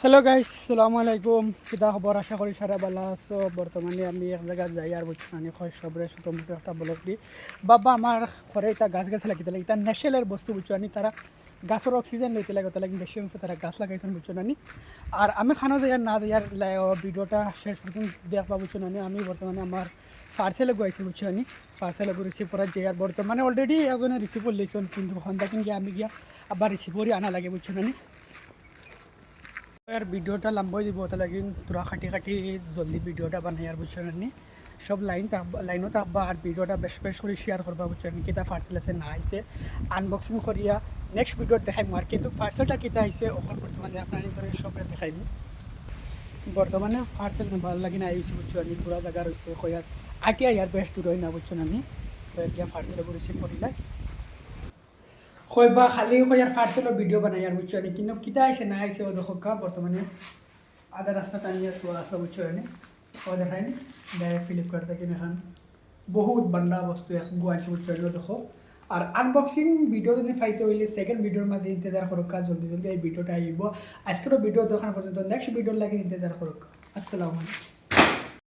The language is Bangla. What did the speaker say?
হ্যালো গাইস, সালামু আলাইকুম। কিতা খবর? আশা করি সারা ভালো আছো। বর্তমানে আমি এক জায়গায় যাই আর বুঝছি না হয় সবরে ছোটো মোটো একটা ব্লক দিই। বাবা আমার ঘরে এটা গাছ গাছ লাগিতে লাগে, এটা ন্যাচারাল বস্তু বুঝছো আনি। তারা গাছের অক্সিজেন লইতে লাগে, তাহলে বেশি অংশ তারা গাছ লাগাইছেন বুঝছো না। আর আমি খানো যাইয়ার না যাইয়ার ভিডিওটা শেষ পর্যন্ত দেখবা বুঝছো না। আমি বর্তমানে আমার পার্সেলে গুয়াইছি বুঝছো আনি। পার্সেলে রিসিভ করার যাই আর বর্তমানে অলরেডি এজনে রিসিভ করলেছেন, কিন্তু সন্ধ্যা কিন গিয়ে আমি গিয়া আবার রিসিভ করি আনা লাগে বুঝছো না। আর ভিডিওটা লম্বাই দিব, তাহলে তোরা খাটি খাটি জলদি ভিডিওটা বানাই আর বুঝছো নি। সব লাইনও থাকবা আর ভিডিওটা বেশ বেশ করে শেয়ার করবা বুঝছো নি। কিতা পার্সেল আছে না আইসে আনবক্সিং করিয়া নেক্সট ভিডিওত দেখাইম। আর কিন্তু পার্সেলটা কিতা আইসে ওখান বর্তমানে আপনার করে সবে দেখাইম। বর্তমানে পার্সেল ভালো লাগি না আইসি বুঝছো নি। পুরা জায়গা রয়েছে কয়ার আটিয়া ইয়ার বেশ দূর হয় না বুঝছো নি। তো এতিয়া পার্সেল রিসিভ করিলাই কইবা খালি কয়ার পার্সেলের ভিডিও বানাই আর বুঝছো নি। কিন্তু কিতা আইসে না আইসে ও দেখো বর্তমানে আধা রাস্তা টানিয়ে শোয়া আসা বুঝছো নি। ও দেখাইনি ফ্লিপকার্ট থেকে এখান বহুত বান্ডা বস্তু আছে গুয়াহাটি বুঝছো দেখো। আর আনবক্সিং ভিডিও যদি পাইতে হইলে সেকেন্ড ভিডিওর মাঝে ইন্তজার করুক, জলদি জলদি এই ভিডিওটা আইব। আজকের ভিডিও দেখার পর্যন্ত নেক্সট ভিডিওর লাগে ইন্তজার করুক। আসসালামু আলাইকুম।